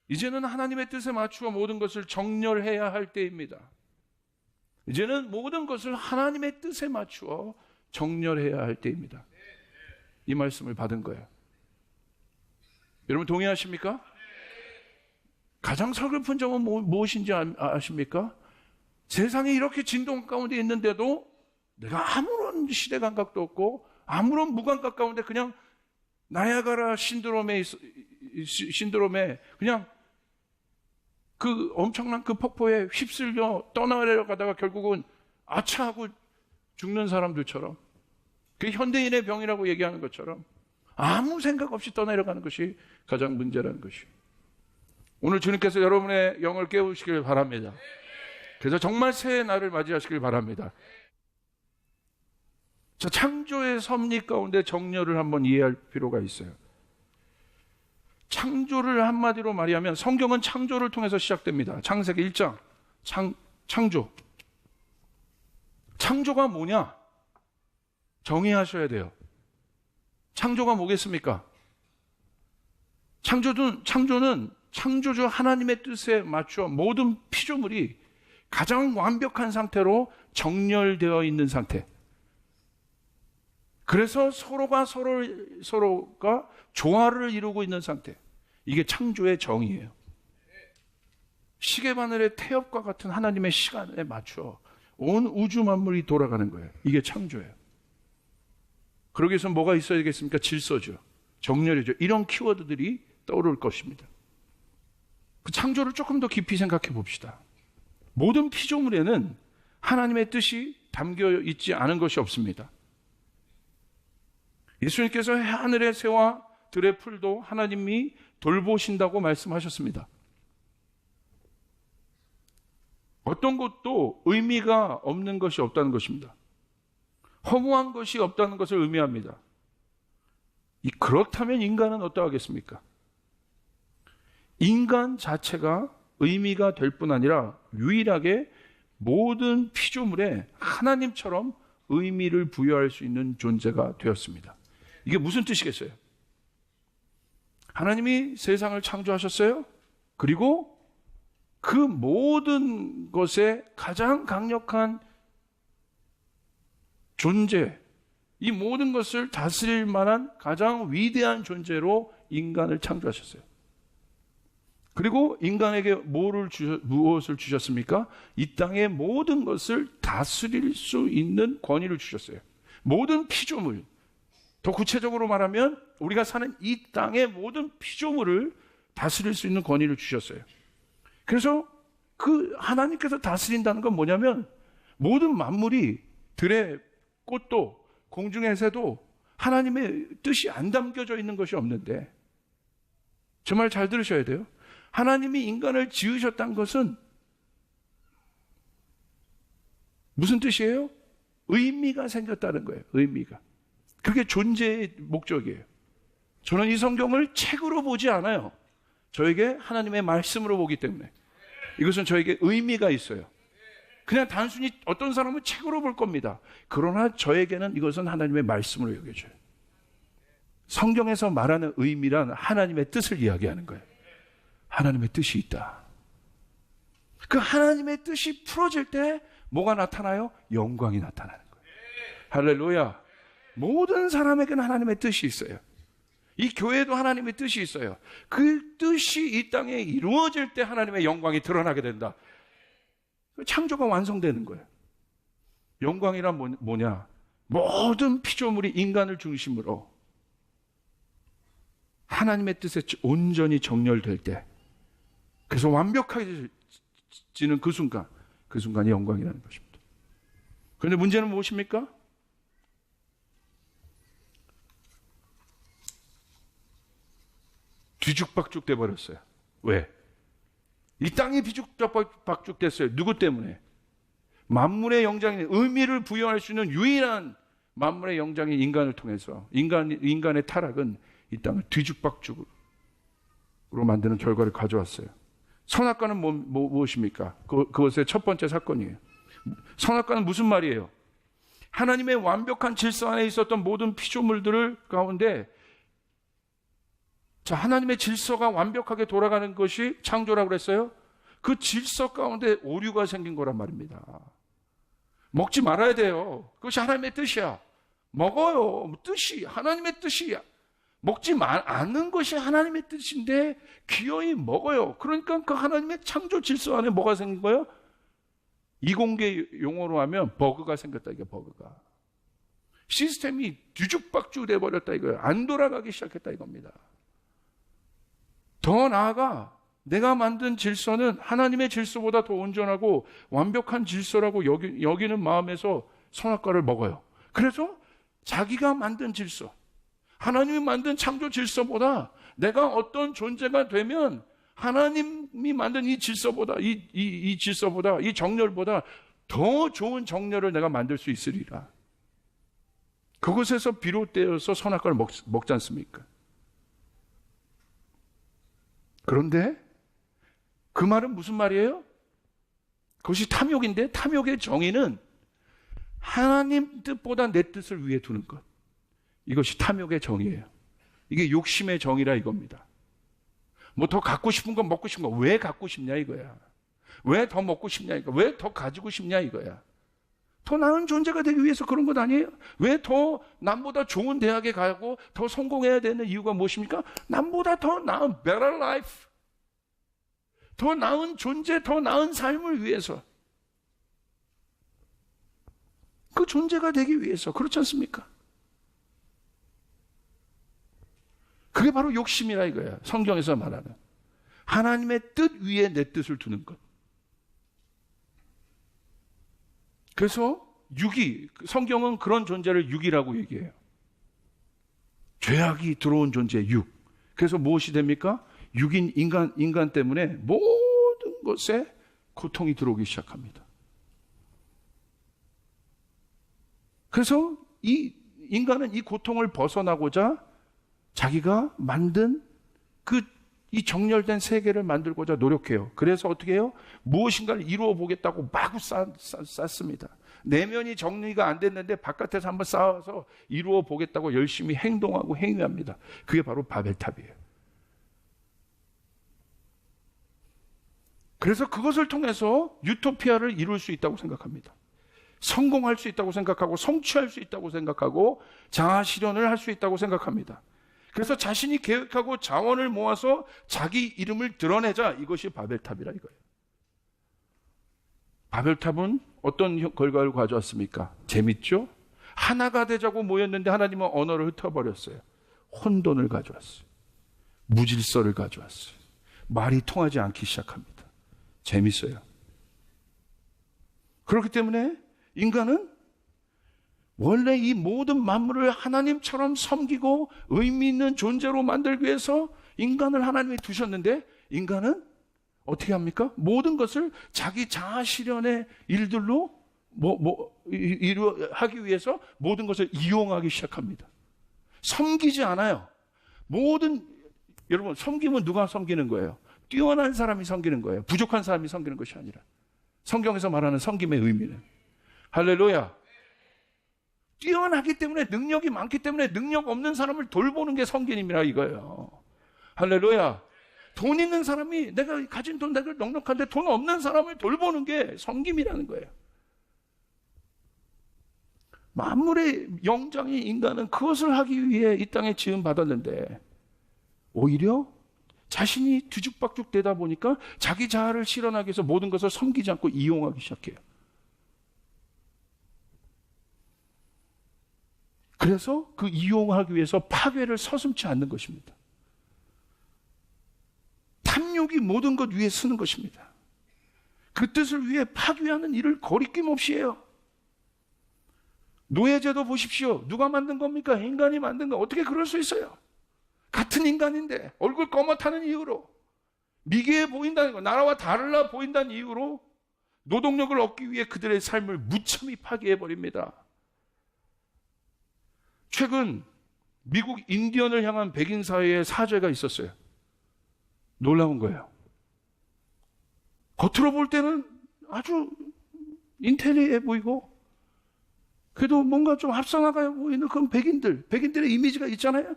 이제는 하나님의 뜻에 맞추어 모든 것을 정렬해야 할 때입니다. 이제는 모든 것을 하나님의 뜻에 맞추어 정렬해야 할 때입니다. 이 말씀을 받은 거예요. 여러분 동의하십니까? 가장 서글픈 점은 무엇인지 아십니까? 세상에 이렇게 진동 가운데 있는데도 내가 아무런 시대 감각도 없고 아무런 무감각 가운데 그냥 나야가라 신드롬에 그냥 그 엄청난 그 폭포에 휩쓸려 떠나려가다가 결국은 아차하고 죽는 사람들처럼, 그 현대인의 병이라고 얘기하는 것처럼 아무 생각 없이 떠내려가는 것이 가장 문제라는 것이. 오늘 주님께서 여러분의 영을 깨우시길 바랍니다. 그래서 정말 새해 날을 맞이하시길 바랍니다. 자, 창조의 섭리 가운데 정렬을 한번 이해할 필요가 있어요. 창조를 한마디로 말하면 성경은 창조를 통해서 시작됩니다. 창세기 1장 창조. 창조가 뭐냐? 정의하셔야 돼요. 창조가 뭐겠습니까? 창조는 창조주 하나님의 뜻에 맞추어 모든 피조물이 가장 완벽한 상태로 정렬되어 있는 상태. 그래서 서로가 조화를 이루고 있는 상태. 이게 창조의 정의예요. 시계바늘의 태엽과 같은 하나님의 시간에 맞춰 온 우주 만물이 돌아가는 거예요. 이게 창조예요. 그러기 위해서 뭐가 있어야 되겠습니까? 질서죠. 정렬이죠. 이런 키워드들이 떠오를 것입니다. 그 창조를 조금 더 깊이 생각해 봅시다. 모든 피조물에는 하나님의 뜻이 담겨 있지 않은 것이 없습니다. 예수님께서 하늘의 새와 들의 풀도 하나님이 돌보신다고 말씀하셨습니다. 어떤 것도 의미가 없는 것이 없다는 것입니다. 허무한 것이 없다는 것을 의미합니다. 그렇다면 인간은 어떠하겠습니까? 인간 자체가 의미가 될 뿐 아니라 유일하게 모든 피조물에 하나님처럼 의미를 부여할 수 있는 존재가 되었습니다. 이게 무슨 뜻이겠어요? 하나님이 세상을 창조하셨어요. 그리고 그 모든 것에 가장 강력한 존재, 이 모든 것을 다스릴 만한 가장 위대한 존재로 인간을 창조하셨어요. 그리고 인간에게 무엇을 주셨습니까? 이 땅의 모든 것을 다스릴 수 있는 권위를 주셨어요. 모든 피조물, 더 구체적으로 말하면 우리가 사는 이 땅의 모든 피조물을 다스릴 수 있는 권위를 주셨어요. 그래서 그 하나님께서 다스린다는 건 뭐냐면 모든 만물이, 들의 꽃도 공중의 새도 하나님의 뜻이 안 담겨져 있는 것이 없는데, 정말 잘 들으셔야 돼요. 하나님이 인간을 지으셨다는 것은 무슨 뜻이에요? 의미가 생겼다는 거예요. 의미가. 그게 존재의 목적이에요. 저는 이 성경을 책으로 보지 않아요. 저에게 하나님의 말씀으로 보기 때문에 이것은 저에게 의미가 있어요. 그냥 단순히 어떤 사람은 책으로 볼 겁니다. 그러나 저에게는 이것은 하나님의 말씀으로 여겨져요. 성경에서 말하는 의미란 하나님의 뜻을 이야기하는 거예요. 하나님의 뜻이 있다. 그 하나님의 뜻이 풀어질 때 뭐가 나타나요? 영광이 나타나는 거예요. 할렐루야. 모든 사람에게는 하나님의 뜻이 있어요. 이 교회도 하나님의 뜻이 있어요. 그 뜻이 이 땅에 이루어질 때 하나님의 영광이 드러나게 된다. 창조가 완성되는 거예요. 영광이란 뭐냐? 모든 피조물이 인간을 중심으로 하나님의 뜻에 온전히 정렬될 때, 그래서 완벽하게 지는 그 순간이 영광이라는 것입니다. 그런데 문제는 무엇입니까? 뒤죽박죽 돼버렸어요. 왜? 이 땅이 뒤죽박죽 됐어요. 누구 때문에? 만물의 영장인, 의미를 부여할 수 있는 유일한 만물의 영장인 인간을 통해서 인간의 타락은 이 땅을 뒤죽박죽으로 만드는 결과를 가져왔어요. 선악과는 무엇입니까? 그것의 첫 번째 사건이에요. 선악과는 무슨 말이에요? 하나님의 완벽한 질서 안에 있었던 모든 피조물들 가운데 자, 하나님의 질서가 완벽하게 돌아가는 것이 창조라고 그랬어요. 그 질서 가운데 오류가 생긴 거란 말입니다. 먹지 말아야 돼요. 그것이 하나님의 뜻이야. 먹어요. 뜻이 하나님의 뜻이야. 먹지 않는 것이 하나님의 뜻인데 기어이 먹어요. 그러니까 그 하나님의 창조 질서 안에 뭐가 생긴 거예요? 이공계 용어로 하면 버그가 생겼다. 이게 버그가. 시스템이 뒤죽박죽 돼버렸다 이거예요. 안 돌아가기 시작했다 이겁니다. 더 나아가 내가 만든 질서는 하나님의 질서보다 더 온전하고 완벽한 질서라고 여기는 마음에서 선악과를 먹어요. 그래서 자기가 만든 질서, 하나님이 만든 창조 질서보다 내가 어떤 존재가 되면 하나님이 만든 이 질서보다, 이 질서보다, 이 정렬보다 더 좋은 정렬을 내가 만들 수 있으리라. 그것에서 비롯되어서 선악과를 먹지 않습니까? 그런데 그 말은 무슨 말이에요? 그것이 탐욕인데 탐욕의 정의는 하나님 뜻보다 내 뜻을 위해 두는 것. 이것이 탐욕의 정의예요. 이게 욕심의 정의라 이겁니다. 뭐 더 갖고 싶은 거 먹고 싶은 거 왜 갖고 싶냐 이거야. 왜 더 먹고 싶냐 이거. 왜 더 가지고 싶냐 이거야. 더 나은 존재가 되기 위해서 그런 것 아니에요? 왜 더 남보다 좋은 대학에 가고 더 성공해야 되는 이유가 무엇입니까? 남보다 더 나은 better life, 더 나은 존재, 더 나은 삶을 위해서, 그 존재가 되기 위해서. 그렇지 않습니까? 그게 바로 욕심이라 이거야. 성경에서 말하는 하나님의 뜻 위에 내 뜻을 두는 것. 그래서 육이, 성경은 그런 존재를 육이라고 얘기해요. 죄악이 들어온 존재, 육. 그래서 무엇이 됩니까? 육인 인간 때문에 모든 것에 고통이 들어오기 시작합니다. 그래서 이 인간은 이 고통을 벗어나고자 자기가 만든 이 정렬된 세계를 만들고자 노력해요. 그래서 어떻게 해요? 무엇인가를 이루어 보겠다고 마구 쌓습니다. 내면이 정리가 안 됐는데 바깥에서 한번 쌓아서 이루어 보겠다고 열심히 행동하고 행위합니다. 그게 바로 바벨탑이에요. 그래서 그것을 통해서 유토피아를 이룰 수 있다고 생각합니다. 성공할 수 있다고 생각하고 성취할 수 있다고 생각하고 자아실현을 할 수 있다고 생각합니다. 그래서 자신이 계획하고 자원을 모아서 자기 이름을 드러내자. 이것이 바벨탑이라 이거예요. 바벨탑은 어떤 결과를 가져왔습니까? 재밌죠? 하나가 되자고 모였는데 하나님은 언어를 흩어버렸어요. 혼돈을 가져왔어요. 무질서를 가져왔어요. 말이 통하지 않기 시작합니다. 재밌어요. 그렇기 때문에 인간은 원래 이 모든 만물을 하나님처럼 섬기고 의미 있는 존재로 만들기 위해서 인간을 하나님이 두셨는데 인간은 어떻게 합니까? 모든 것을 자기 자아 실현의 일들로 하기 위해서 모든 것을 이용하기 시작합니다. 섬기지 않아요. 여러분, 섬기면 누가 섬기는 거예요? 뛰어난 사람이 섬기는 거예요. 부족한 사람이 섬기는 것이 아니라. 성경에서 말하는 섬김의 의미는. 할렐루야. 뛰어나기 때문에, 능력이 많기 때문에 능력 없는 사람을 돌보는 게 섬김이라 이거예요. 할렐루야. 돈 있는 사람이, 내가 가진 돈, 내가 넉넉한데 돈 없는 사람을 돌보는 게 섬김이라는 거예요. 만물의 영장인 인간은 그것을 하기 위해 이 땅에 지음 받았는데 오히려 자신이 뒤죽박죽 되다 보니까 자기 자아를 실현하기 위해서 모든 것을 섬기지 않고 이용하기 시작해요. 그래서 그 이용하기 위해서 파괴를 서슴지 않는 것입니다. 탐욕이 모든 것 위에 쓰는 것입니다. 그 뜻을 위해 파괴하는 일을 거리낌 없이 해요. 노예제도 보십시오. 누가 만든 겁니까? 인간이 만든 거. 어떻게 그럴 수 있어요? 같은 인간인데 얼굴 검었다는 이유로, 미개해 보인다는 거, 나라와 달라 보인다는 이유로 노동력을 얻기 위해 그들의 삶을 무참히 파괴해버립니다. 최근 미국 인디언을 향한 백인 사회의 사죄가 있었어요. 놀라운 거예요. 겉으로 볼 때는 아주 인텔리해 보이고 그래도 뭔가 좀 앞서나가 보이는 그런 백인들의 이미지가 있잖아요.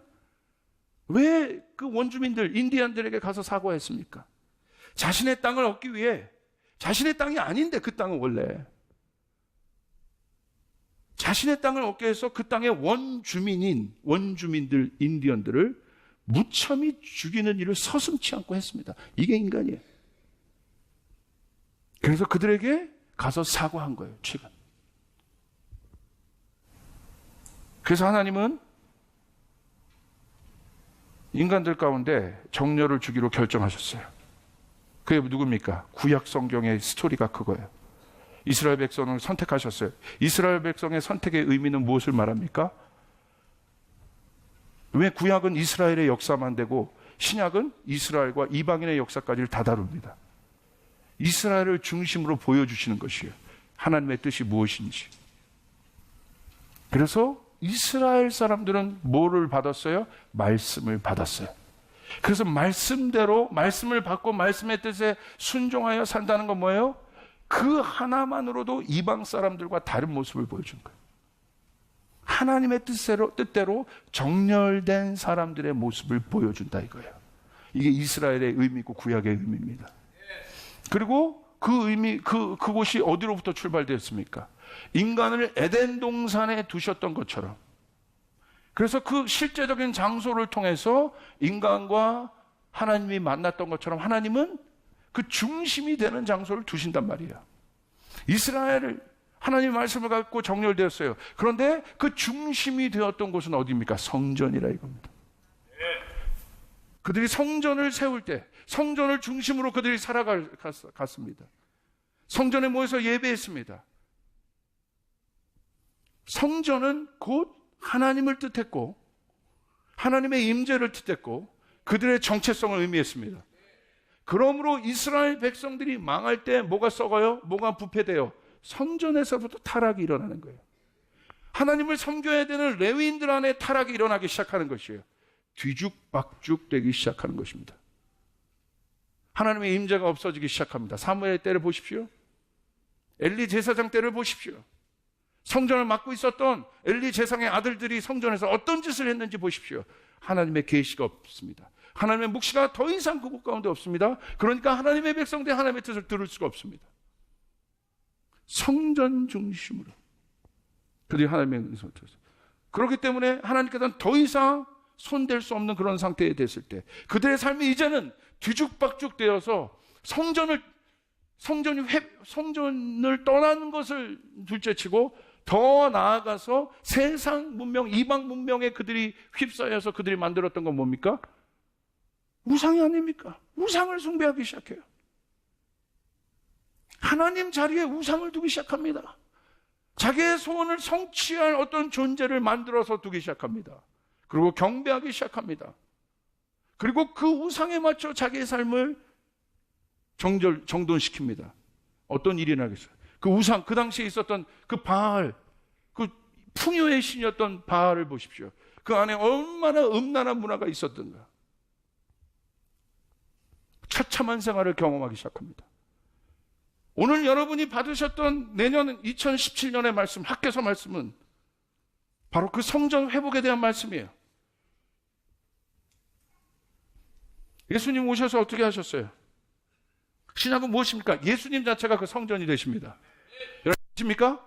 왜 그 원주민들, 인디안들에게 가서 사과했습니까? 자신의 땅을 얻기 위해, 자신의 땅이 아닌데 그 땅은 원래 자신의 땅을 얻기 위해서 그 땅의 원주민들, 인디언들을 무참히 죽이는 일을 서슴지 않고 했습니다. 이게 인간이에요. 그래서 그들에게 가서 사과한 거예요, 최근. 그래서 하나님은 인간들 가운데 정렬을 주기로 결정하셨어요. 그게 누굽니까? 구약 성경의 스토리가 그거예요. 이스라엘 백성을 선택하셨어요. 이스라엘 백성의 선택의 의미는 무엇을 말합니까? 왜 구약은 이스라엘의 역사만 되고 신약은 이스라엘과 이방인의 역사까지를 다 다룹니다. 이스라엘을 중심으로 보여주시는 것이에요. 하나님의 뜻이 무엇인지. 그래서 이스라엘 사람들은 뭐를 받았어요? 말씀을 받았어요. 그래서 말씀대로 말씀을 받고 말씀의 뜻에 순종하여 산다는 건 뭐예요? 그 하나만으로도 이방 사람들과 다른 모습을 보여준 거예요. 하나님의 뜻대로 정렬된 사람들의 모습을 보여준다 이거예요. 이게 이스라엘의 의미고 구약의 의미입니다. 그리고 그 의미, 그곳이 어디로부터 출발되었습니까? 인간을 에덴 동산에 두셨던 것처럼. 그래서 그 실제적인 장소를 통해서 인간과 하나님이 만났던 것처럼 하나님은 그 중심이 되는 장소를 두신단 말이에요. 이스라엘을 하나님의 말씀을 갖고 정렬되었어요. 그런데 그 중심이 되었던 곳은 어디입니까? 성전이라 이겁니다. 그들이 성전을 세울 때 성전을 중심으로 그들이 살아갔습니다. 성전에 모여서 예배했습니다. 성전은 곧 하나님을 뜻했고 하나님의 임재를 뜻했고 그들의 정체성을 의미했습니다. 그러므로 이스라엘 백성들이 망할 때 뭐가 썩어요? 뭐가 부패돼요? 성전에서부터 타락이 일어나는 거예요. 하나님을 섬겨야 되는 레위인들 안에 타락이 일어나기 시작하는 것이에요. 뒤죽박죽 되기 시작하는 것입니다. 하나님의 임재가 없어지기 시작합니다. 사무엘 때를 보십시오. 엘리 제사장 때를 보십시오. 성전을 맡고 있었던 엘리 제사장의 아들들이 성전에서 어떤 짓을 했는지 보십시오. 하나님의 계시가 없습니다. 하나님의 묵시가 더 이상 그곳 가운데 없습니다. 그러니까 하나님의 백성들이 하나님의 뜻을 들을 수가 없습니다. 성전 중심으로 그들이 하나님의 뜻을 들었어요. 그렇기 때문에 하나님께서는 더 이상 손댈 수 없는 그런 상태에 됐을 때 그들의 삶이 이제는 뒤죽박죽 되어서 성전을 떠나는 것을 둘째치고 더 나아가서 세상 문명, 이방 문명에 그들이 휩싸여서 그들이 만들었던 건 뭡니까? 우상이 아닙니까? 우상을 숭배하기 시작해요. 하나님 자리에 우상을 두기 시작합니다. 자기의 소원을 성취할 어떤 존재를 만들어서 두기 시작합니다. 그리고 경배하기 시작합니다. 그리고 그 우상에 맞춰 자기의 삶을 정돈시킵니다. 어떤 일이 나겠어요? 그 우상, 그 당시에 있었던 그 바알, 그 풍요의 신이었던 바알을 보십시오. 그 안에 얼마나 음란한 문화가 있었던가. 처참한 생활을 경험하기 시작합니다. 오늘 여러분이 받으셨던 내년 2017년의 말씀, 학개서 말씀은 바로 그 성전 회복에 대한 말씀이에요. 예수님 오셔서 어떻게 하셨어요? 신약은 무엇입니까? 예수님 자체가 그 성전이 되십니다. 여러분 아십니까?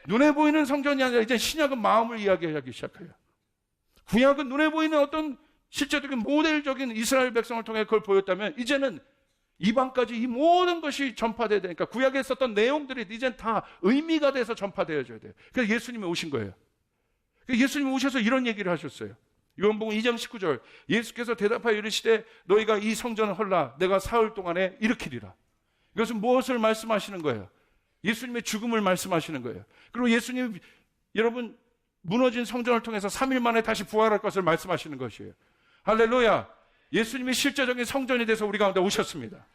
눈에 보이는 성전이 아니라 이제 신약은 마음을 이야기하기 시작해요. 구약은 눈에 보이는 어떤 실제적인 모델적인 이스라엘 백성을 통해 그걸 보였다면 이제는 이방까지 이 모든 것이 전파되어야 되니까 구약에 있었던 내용들이 이제는 다 의미가 돼서 전파되어져야 돼요. 그래서 예수님이 오신 거예요. 예수님이 오셔서 이런 얘기를 하셨어요. 요한복음 2장 19절 예수께서 대답하여 이르시되 너희가 이 성전을 헐라 내가 사흘 동안에 일으키리라. 이것은 무엇을 말씀하시는 거예요? 예수님의 죽음을 말씀하시는 거예요. 그리고 예수님 여러분 무너진 성전을 통해서 3일 만에 다시 부활할 것을 말씀하시는 것이에요. 할렐루야. 예수님이 실제적인 성전이 돼서 우리 가운데 오셨습니다.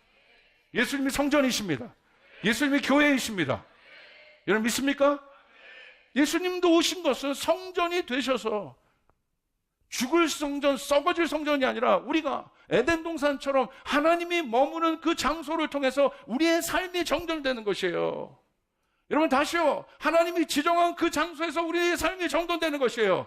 예수님이 성전이십니다. 예수님이 교회이십니다. 여러분 믿습니까? 예수님도 오신 것은 성전이 되셔서 죽을 성전, 썩어질 성전이 아니라 우리가 에덴 동산처럼 하나님이 머무는 그 장소를 통해서 우리의 삶이 정돈되는 것이에요. 여러분 다시요. 하나님이 지정한 그 장소에서 우리의 삶이 정돈되는 것이에요.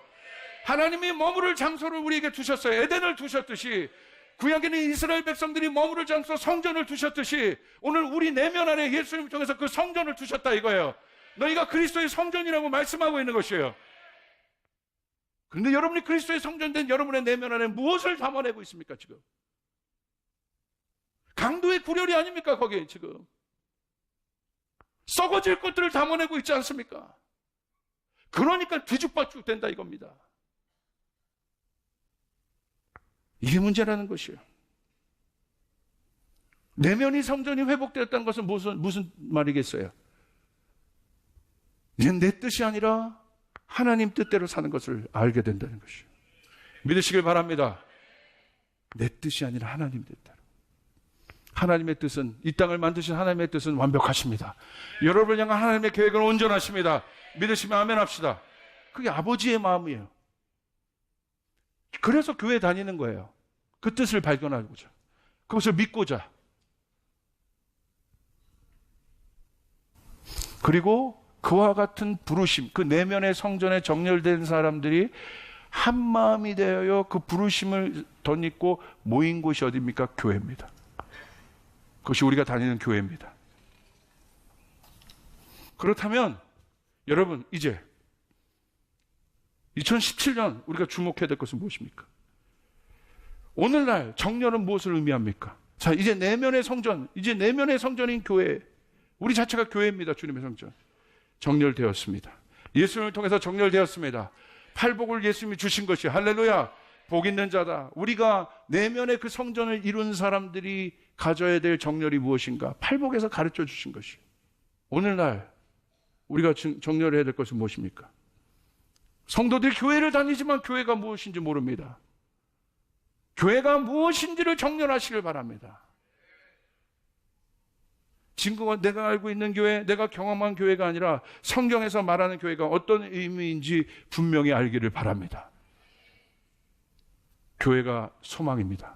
하나님이 머무를 장소를 우리에게 두셨어요. 에덴을 두셨듯이, 구약에는 이스라엘 백성들이 머무를 장소 성전을 두셨듯이 오늘 우리 내면 안에 예수님을 통해서 그 성전을 두셨다 이거예요. 너희가 그리스도의 성전이라고 말씀하고 있는 것이에요. 그런데 여러분이 그리스도의 성전된 여러분의 내면 안에 무엇을 담아내고 있습니까 지금? 강도의 구렬이 아닙니까 거기에 지금? 썩어질 것들을 담아내고 있지 않습니까? 그러니까 뒤죽박죽 된다 이겁니다. 이게 문제라는 것이에요. 내면이 성전이 회복되었다는 것은 무슨 말이겠어요? 이제 내 뜻이 아니라 하나님 뜻대로 사는 것을 알게 된다는 것이에요. 믿으시길 바랍니다. 내 뜻이 아니라 하나님 뜻대로. 하나님의 뜻은, 이 땅을 만드신 하나님의 뜻은 완벽하십니다. 여러분을 향한 하나님의 계획은 온전하십니다. 믿으시면 아멘 합시다. 그게 아버지의 마음이에요. 그래서 교회 다니는 거예요. 그 뜻을 발견하고자, 그것을 믿고자. 그리고 그와 같은 부르심, 그 내면의 성전에 정렬된 사람들이 한 마음이 되어 그 부르심을 덧입고 모인 곳이 어디입니까? 교회입니다. 그것이 우리가 다니는 교회입니다. 그렇다면 여러분, 이제 2017년 우리가 주목해야 될 것은 무엇입니까? 오늘날 정렬은 무엇을 의미합니까? 자, 이제 내면의 성전, 이제 내면의 성전인 교회, 우리 자체가 교회입니다. 주님의 성전. 정렬되었습니다. 예수님을 통해서 정렬되었습니다. 팔복을 예수님이 주신 것이, 할렐루야, 복 있는 자다. 우리가 내면의 그 성전을 이룬 사람들이 가져야 될 정렬이 무엇인가? 팔복에서 가르쳐 주신 것이. 오늘날 우리가 정렬해야 될 것은 무엇입니까? 성도들이 교회를 다니지만 교회가 무엇인지 모릅니다. 교회가 무엇인지를 정렬하시길 바랍니다. 친구가 내가 알고 있는 교회, 내가 경험한 교회가 아니라 성경에서 말하는 교회가 어떤 의미인지 분명히 알기를 바랍니다. 교회가 소망입니다.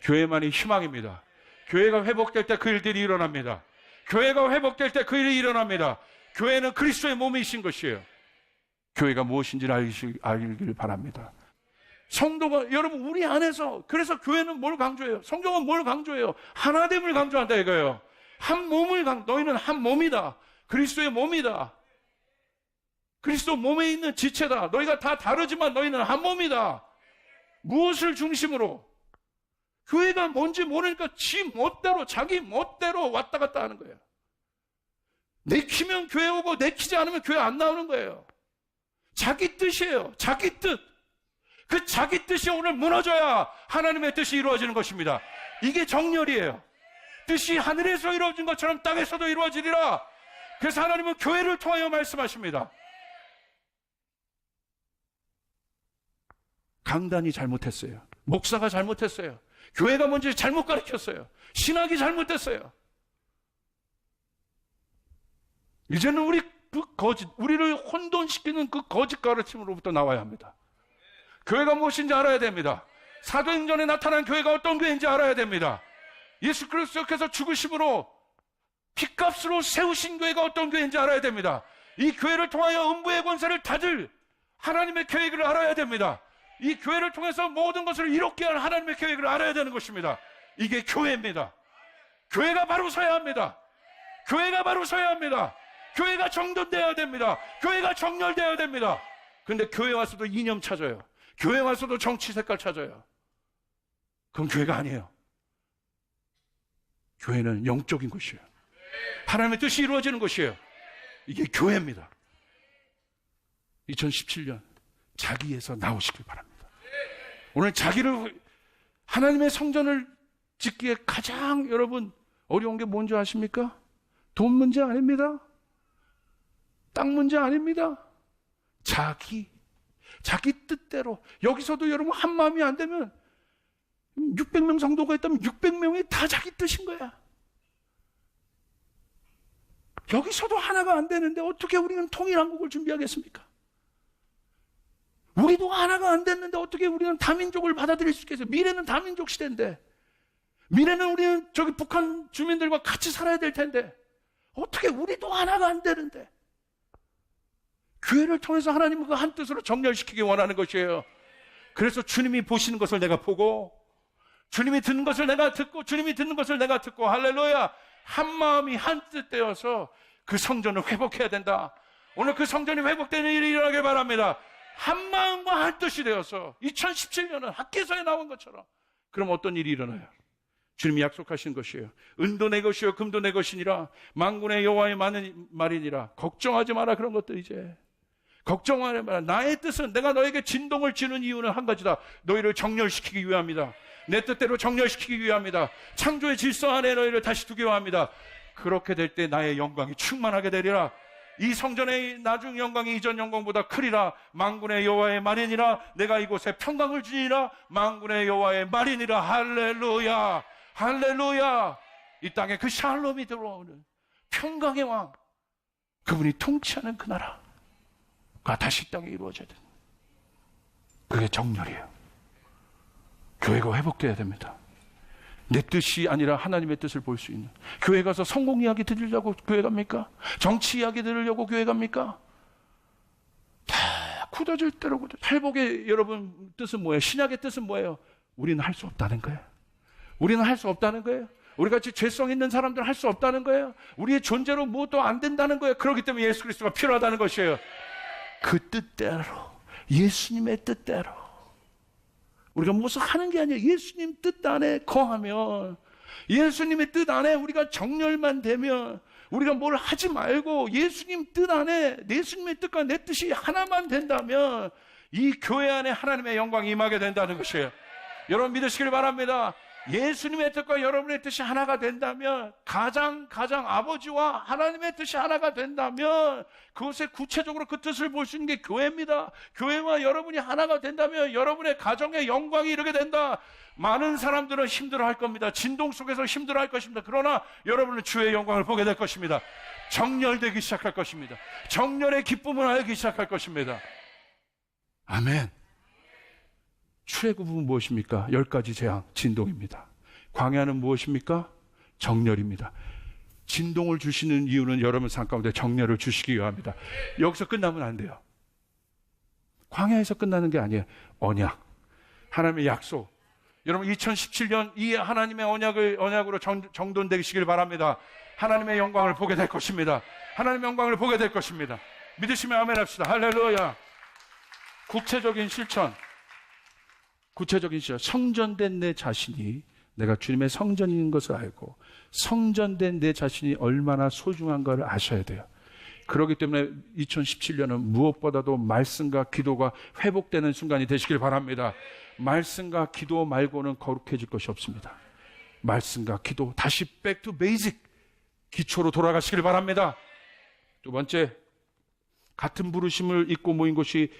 교회만이 희망입니다. 교회가 회복될 때 그 일들이 일어납니다. 교회가 회복될 때 그 일이 일어납니다. 교회는 그리스도의 몸이신 것이에요. 교회가 무엇인지를 알기를 바랍니다. 성도가, 여러분, 우리 안에서, 그래서 교회는 뭘 강조해요? 성경은 뭘 강조해요? 하나됨을 강조한다 이거예요. 한 몸을 너희는 한 몸이다. 그리스도의 몸이다. 그리스도 몸에 있는 지체다. 너희가 다 다르지만 너희는 한 몸이다. 무엇을 중심으로? 교회가 뭔지 모르니까 지 멋대로, 자기 멋대로 왔다 갔다 하는 거예요. 내키면 교회 오고 내키지 않으면 교회 안 나오는 거예요. 자기 뜻이에요. 자기 뜻. 그 자기 뜻이 오늘 무너져야 하나님의 뜻이 이루어지는 것입니다. 이게 정렬이에요. 뜻이 하늘에서 이루어진 것처럼 땅에서도 이루어지리라. 그래서 하나님은 교회를 통하여 말씀하십니다. 강단이 잘못했어요. 목사가 잘못했어요. 교회가 뭔지 잘못 가르쳤어요. 신학이 잘못됐어요. 이제는 우리를 혼돈시키는 그 거짓 가르침으로부터 나와야 합니다. 교회가 무엇인지 알아야 됩니다. 사도행전에 나타난 교회가 어떤 교회인지 알아야 됩니다. 예수 그리스도께서 죽으심으로 핏값으로 세우신 교회가 어떤 교회인지 알아야 됩니다. 이 교회를 통하여 음부의 권세를 다들 하나님의 계획을 알아야 됩니다. 이 교회를 통해서 모든 것을 이롭게 할 하나님의 계획을 알아야 되는 것입니다. 이게 교회입니다. 교회가 바로 서야 합니다. 교회가 바로 서야 합니다. 교회가 정돈되어야 됩니다. 교회가 정렬되어야 됩니다. 그런데 교회 와서도 이념 찾아요. 교회 와서도 정치 색깔 찾아요. 그건 교회가 아니에요. 교회는 영적인 것이에요. 하나님의 뜻이 이루어지는 것이에요. 이게 교회입니다. 2017년 자기에서 나오시길 바랍니다. 오늘 자기를, 하나님의 성전을 짓기에 가장 여러분 어려운 게 뭔지 아십니까? 돈 문제 아닙니다. 땅 문제 아닙니다. 자기 뜻대로. 여기서도 여러분 한 마음이 안 되면 600명 성도가 있다면 600명이 다 자기 뜻인 거야. 여기서도 하나가 안 되는데 어떻게 우리는 통일한국을 준비하겠습니까? 우리도 하나가 안 됐는데 어떻게 우리는 다민족을 받아들일 수 있겠어요? 미래는 다민족 시대인데, 미래는 우리는 저기 북한 주민들과 같이 살아야 될 텐데 어떻게 우리도 하나가 안 되는데. 교회를 통해서 하나님은 그 한 뜻으로 정렬시키기 원하는 것이에요. 그래서 주님이 보시는 것을 내가 보고, 주님이 듣는 것을 내가 듣고, 주님이 듣는 것을 내가 듣고, 할렐루야! 한 마음이 한 뜻 되어서 그 성전을 회복해야 된다. 오늘 그 성전이 회복되는 일이 일어나길 바랍니다. 한 마음과 한 뜻이 되어서 2017년은 학개서에 나온 것처럼. 그럼 어떤 일이 일어나요? 주님이 약속하신 것이에요. 은도 내 것이요 금도 내 것이니라. 만군의 여호와의 말이니라. 걱정하지 마라. 그런 것들 이제 걱정하지 마라. 나의 뜻은, 내가 너에게 진동을 주는 이유는 한 가지다. 너희를 정렬시키기 위함이다. 내 뜻대로 정렬시키기 위함이다. 창조의 질서 안에 너희를 다시 두기 위함이다. 그렇게 될 때 나의 영광이 충만하게 되리라. 이 성전의 나중 영광이 이전 영광보다 크리라. 만군의 여호와의 말이니라. 내가 이곳에 평강을 주니라. 만군의 여호와의 말이니라. 할렐루야, 할렐루야. 이 땅에 그 샬롬이 들어오는 평강의 왕, 그분이 통치하는 그 나라가 다시 땅에 이루어져야 됩니다. 그게 정렬이에요. 교회가 회복돼야 됩니다. 내 뜻이 아니라 하나님의 뜻을 볼 수 있는. 교회 가서 성공 이야기 들으려고 교회 갑니까? 정치 이야기 들으려고 교회 갑니까? 다 굳어질 대로 굳어져. 회복의 여러분 뜻은 뭐예요? 신약의 뜻은 뭐예요? 우리는 할 수 없다는 거예요. 우리는 할 수 없다는 거예요. 우리같이 죄성 있는 사람들은 할 수 없다는 거예요. 우리의 존재로 무엇도 안 된다는 거예요. 그렇기 때문에 예수 그리스도가 필요하다는 것이에요. 그 뜻대로, 예수님의 뜻대로 우리가 무엇을 하는 게 아니에요. 예수님 뜻 안에 거하면, 예수님의 뜻 안에 우리가 정렬만 되면, 우리가 뭘 하지 말고 예수님 뜻 안에, 예수님의 뜻과 내 뜻이 하나만 된다면 이 교회 안에 하나님의 영광이 임하게 된다는 것이에요. 여러분 믿으시길 바랍니다. 예수님의 뜻과 여러분의 뜻이 하나가 된다면, 가장 아버지와 하나님의 뜻이 하나가 된다면 그것에 구체적으로 그 뜻을 볼 수 있는 게 교회입니다. 교회와 여러분이 하나가 된다면 여러분의 가정의 영광이 이르게 된다. 많은 사람들은 힘들어할 겁니다. 진동 속에서 힘들어할 것입니다. 그러나 여러분은 주의 영광을 보게 될 것입니다. 정렬되기 시작할 것입니다. 정렬의 기쁨을 알기 시작할 것입니다. 아멘. 출애굽은 무엇입니까? 10가지 재앙, 진동입니다. 광야는 무엇입니까? 정렬입니다. 진동을 주시는 이유는 여러분 삶 가운데 정렬을 주시기 위함입니다. 여기서 끝나면 안 돼요. 광야에서 끝나는 게 아니에요. 언약, 하나님의 약속. 여러분 2017년 이 하나님의 언약으로 정돈되시길 바랍니다. 하나님의 영광을 보게 될 것입니다. 하나님의 영광을 보게 될 것입니다. 믿으시면 아멘 합시다. 할렐루야. 구체적인 실천. 성전된 내 자신이 내가 주님의 성전인 것을 알고 성전된 내 자신이 얼마나 소중한가를 아셔야 돼요. 그렇기 때문에 2017년은 무엇보다도 말씀과 기도가 회복되는 순간이 되시길 바랍니다. 말씀과 기도 말고는 거룩해질 것이 없습니다. 말씀과 기도, 다시 back to basic, 기초로 돌아가시길 바랍니다. 두 번째, 같은 부르심을 입고 모인 것이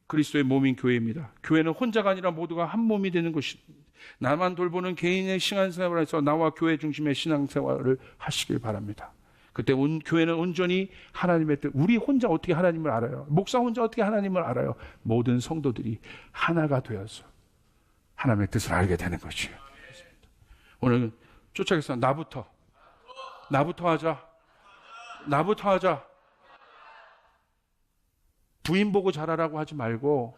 그리스도의 몸인 교회입니다. 교회는 혼자가 아니라 모두가 한 몸이 되는 것입니다. 나만 돌보는 개인의 신앙생활에서 나와 교회 중심의 신앙생활을 하시길 바랍니다. 그때 교회는 온전히 하나님의 뜻, 우리 혼자 어떻게 하나님을 알아요? 목사 혼자 어떻게 하나님을 알아요? 모든 성도들이 하나가 되어서 하나님의 뜻을 알게 되는 것이에요. 오늘 쫓아가서 나부터 하자. 부인 보고 잘하라고 하지 말고,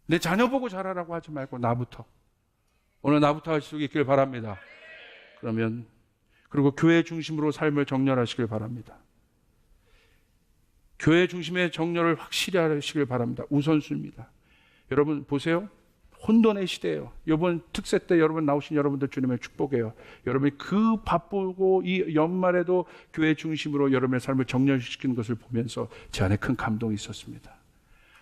내 자녀 보고 잘하라고 하지 말고 나부터. 오늘 나부터 할 수 있길 바랍니다. 그리고 교회 중심으로 삶을 정렬하시길 바랍니다. 교회 중심의 정렬을 확실히 하시길 바랍니다. 우선순위입니다. 여러분 보세요. 혼돈의 시대예요. 이번 특세 때 여러분 나오신 여러분들 주님의 축복이에요. 여러분이 그 바쁘고 이 연말에도 교회 중심으로 여러분의 삶을 정렬시키는 것을 보면서 제 안에 큰 감동이 있었습니다.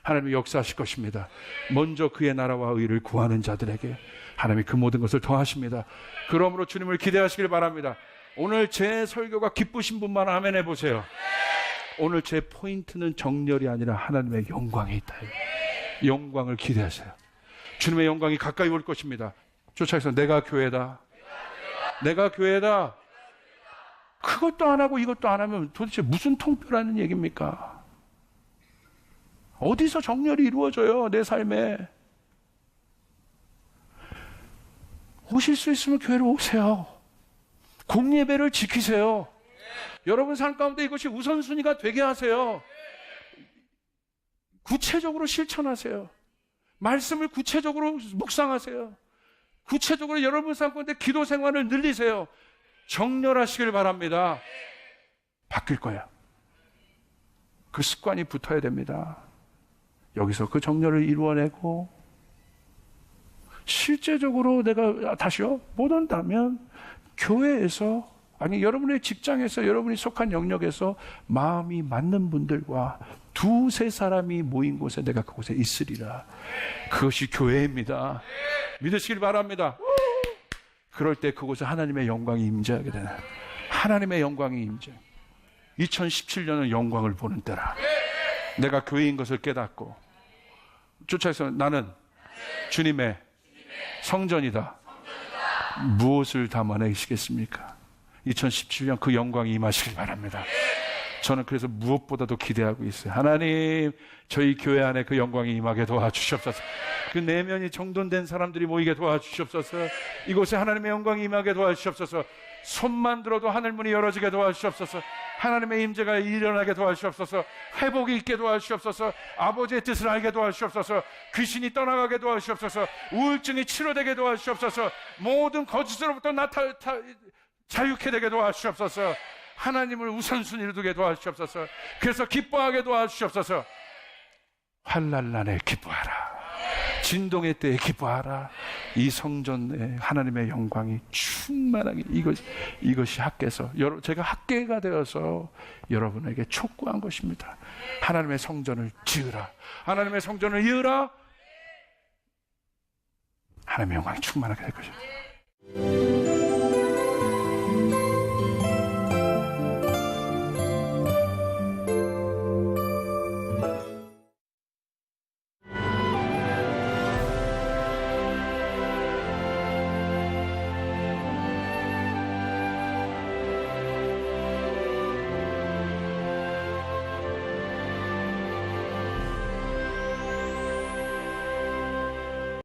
하나님이 역사하실 것입니다. 먼저 그의 나라와 의를 구하는 자들에게 하나님이 그 모든 것을 더하십니다. 그러므로 주님을 기대하시길 바랍니다. 오늘 제 설교가 기쁘신 분만 아멘 해보세요. 오늘 제 포인트는 정렬이 아니라 하나님의 영광에 있다. 영광을 기대하세요. 주님의 영광이 가까이 올 것입니다. 쫓아서 내가 교회다. 그것도 안 하고 이것도 안 하면 도대체 무슨 통뼈라는 얘기입니까? 어디서 정렬이 이루어져요? 내 삶에. 오실 수 있으면 교회로 오세요. 공예배를 지키세요. 여러분 삶 가운데 이것이 우선순위가 되게 하세요. 구체적으로 실천하세요. 말씀을 구체적으로 묵상하세요. 구체적으로 여러분 삶 가운데 기도 생활을 늘리세요. 정렬하시길 바랍니다. 바뀔 거야. 그 습관이 붙어야 됩니다. 여기서 그 정렬을 이루어내고 실제적으로 내가 다시요 못 온다면 교회에서 아니 여러분의 직장에서 여러분이 속한 영역에서 마음이 맞는 분들과 두세 사람이 모인 곳에 내가 그곳에 있으리라. 그것이 교회입니다. 믿으시길 바랍니다. 그럴 때 그곳에 하나님의 영광이 임재하게 되는 하나님의 영광이 임재. 2017년은 영광을 보는 때라. 내가 교회인 것을 깨닫고 쫓아서 나는 주님의 성전이다. 무엇을 담아내시겠습니까? 2017년 그 영광이 임하시길 바랍니다. 저는 그래서 무엇보다도 기대하고 있어요. 하나님, 저희 교회 안에 그 영광이 임하게 도와주시옵소서. 그 내면이 정돈된 사람들이 모이게 도와주시옵소서. 이곳에 하나님의 영광이 임하게 도와주시옵소서. 손만 들어도 하늘문이 열어지게 도와주시옵소서. 하나님의 임재가 일어나게 도와주시옵소서. 회복이 있게 도와주시옵소서. 아버지의 뜻을 알게 도와주시옵소서. 귀신이 떠나가게 도와주시옵소서. 우울증이 치료되게 도와주시옵소서. 모든 거짓으로부터 자유케 되게 도와주시옵소서. 하나님을 우선순위로 두게 도와주시옵소서. 그래서 기뻐하게 도와주시옵소서. 환난날에 기뻐하라. 진동의 때에 기뻐하라. 이 성전에 하나님의 영광이 충만하게 이것이 학계서 제가 학계가 되어서 여러분에게 촉구한 것입니다. 하나님의 성전을 지으라. 하나님의 성전을 이으라. 하나님의 영광이 충만하게 될 것입니다.